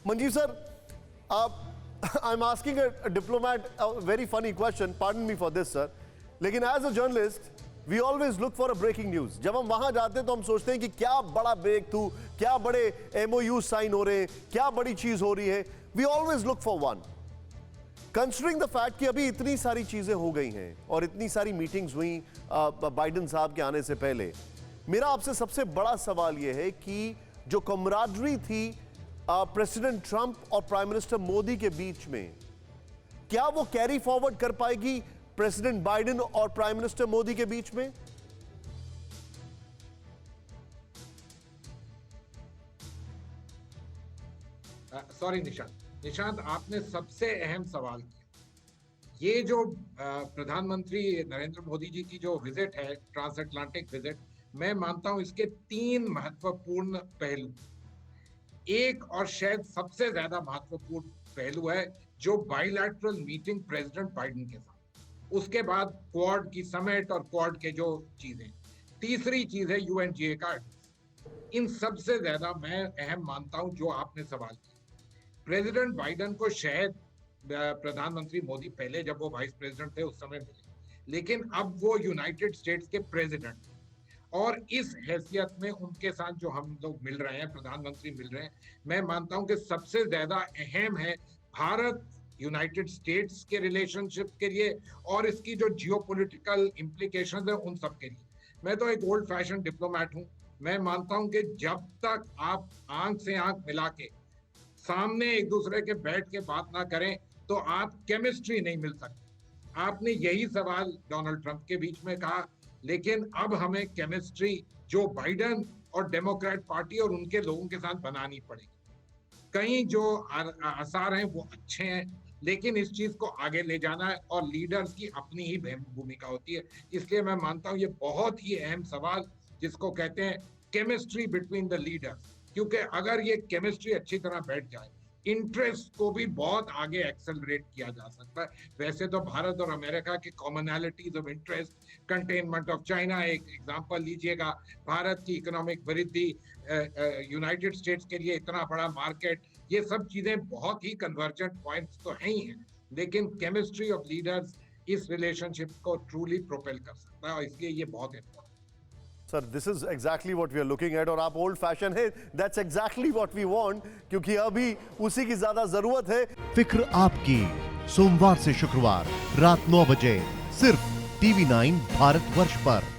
Manjeev sir, I'm asking a diplomat a very funny question. Pardon me for this, sir. लेकिन as a journalist, we always look for a breaking news. जब हम वहां जाते हैं तो हम सोचते हैं कि क्या बड़ा ब्रेक थ्रू, क्या बड़े MOU साइन हो रहे हैं, क्या बड़ी चीज हो रही है. We always look for one. Considering the fact कि अभी इतनी सारी चीजें हो गई हैं और इतनी सारी मीटिंग्स हुई बाइडेन साहब के आने से पहले, मेरा आपसे सबसे बड़ा सवाल यह है कि जो कमराडरी थी प्रेसिडेंट ट्रंप और प्राइम मिनिस्टर मोदी के बीच में, क्या वो कैरी फॉरवर्ड कर पाएगी प्रेसिडेंट बाइडेन और प्राइम मिनिस्टर मोदी के बीच में? सॉरी निशांत, आपने सबसे अहम सवाल किया। ये जो प्रधानमंत्री नरेंद्र मोदी जी की जो विजिट है, ट्रांस अटलांटिक विजिट, मैं मानता हूं इसके 3 महत्वपूर्ण पहलू। एक और शायद सबसे ज्यादा महत्वपूर्ण पहलू है जो बाइलैटरल मीटिंग प्रेसिडेंट बाइडेन के साथ, उसके बाद क्वाड की समिट और क्वाड के जो चीजें, तीसरी चीज है UNGA का। इन सबसे ज्यादा मैं अहम मानता हूं जो आपने सवाल किया। प्रेसिडेंट बाइडेन को शायद प्रधानमंत्री मोदी पहले जब वो वाइस प्रेसिडेंट थे उस समय मिले, लेकिन अब वो यूनाइटेड स्टेट्स के प्रेसिडेंट, और इस हैसियत में उनके साथ जो हम लोग मिल रहे हैं, प्रधानमंत्री मिल रहे हैं, मैं मानता हूं कि सबसे ज्यादा अहम है भारत यूनाइटेड स्टेट्स के रिलेशनशिप के लिए और इसकी जो जियोपॉलिटिकल इंप्लीकेशंस है उन सब के लिए। मैं तो एक ओल्ड फैशन डिप्लोमैट हूं। मैं मानता हूं कि जब तक आप आंख से आंख मिला के सामने एक दूसरे के बैठ के बात ना करें तो आप केमिस्ट्री नहीं मिल सकती। आपने यही सवाल डोनाल्ड ट्रंप के बीच में कहा, लेकिन अब हमें केमिस्ट्री जो बाइडेन और डेमोक्रेट पार्टी और उनके लोगों के साथ बनानी पड़ेगी। कई जो आसार हैं वो अच्छे हैं, लेकिन इस चीज को आगे ले जाना है और लीडर्स की अपनी ही भूमिका होती है। इसलिए मैं मानता हूं ये बहुत ही अहम सवाल, जिसको कहते हैं केमिस्ट्री बिटवीन द लीडर्स, क्योंकि अगर ये केमिस्ट्री अच्छी तरह बैठ जाए, इंटरेस्ट को भी बहुत आगे एक्सेलरेट किया जा सकता है। वैसे तो भारत और अमेरिका के commonalities of interest, containment of China एक एग्जांपल लीजिएगा, भारत की इकोनॉमिक वृद्धि, यूनाइटेड स्टेट्स के लिए इतना बड़ा मार्केट, ये सब चीजें बहुत ही कन्वर्जेंट पॉइंट्स तो हैं ही हैं, लेकिन केमिस्ट्री ऑफ लीडर्स इस रिलेशनशिप को ट्रूली प्रोपेल कर सकता है और इसलिए ये बहुत important. Sir, this is exactly what we are looking at, और आप ओल्ड फैशन है, that's exactly what we want, क्योंकि अभी उसी की ज्यादा जरूरत है। फिक्र आपकी, सोमवार से शुक्रवार रात 9 बजे सिर्फ TV9 भारतवर्ष पर।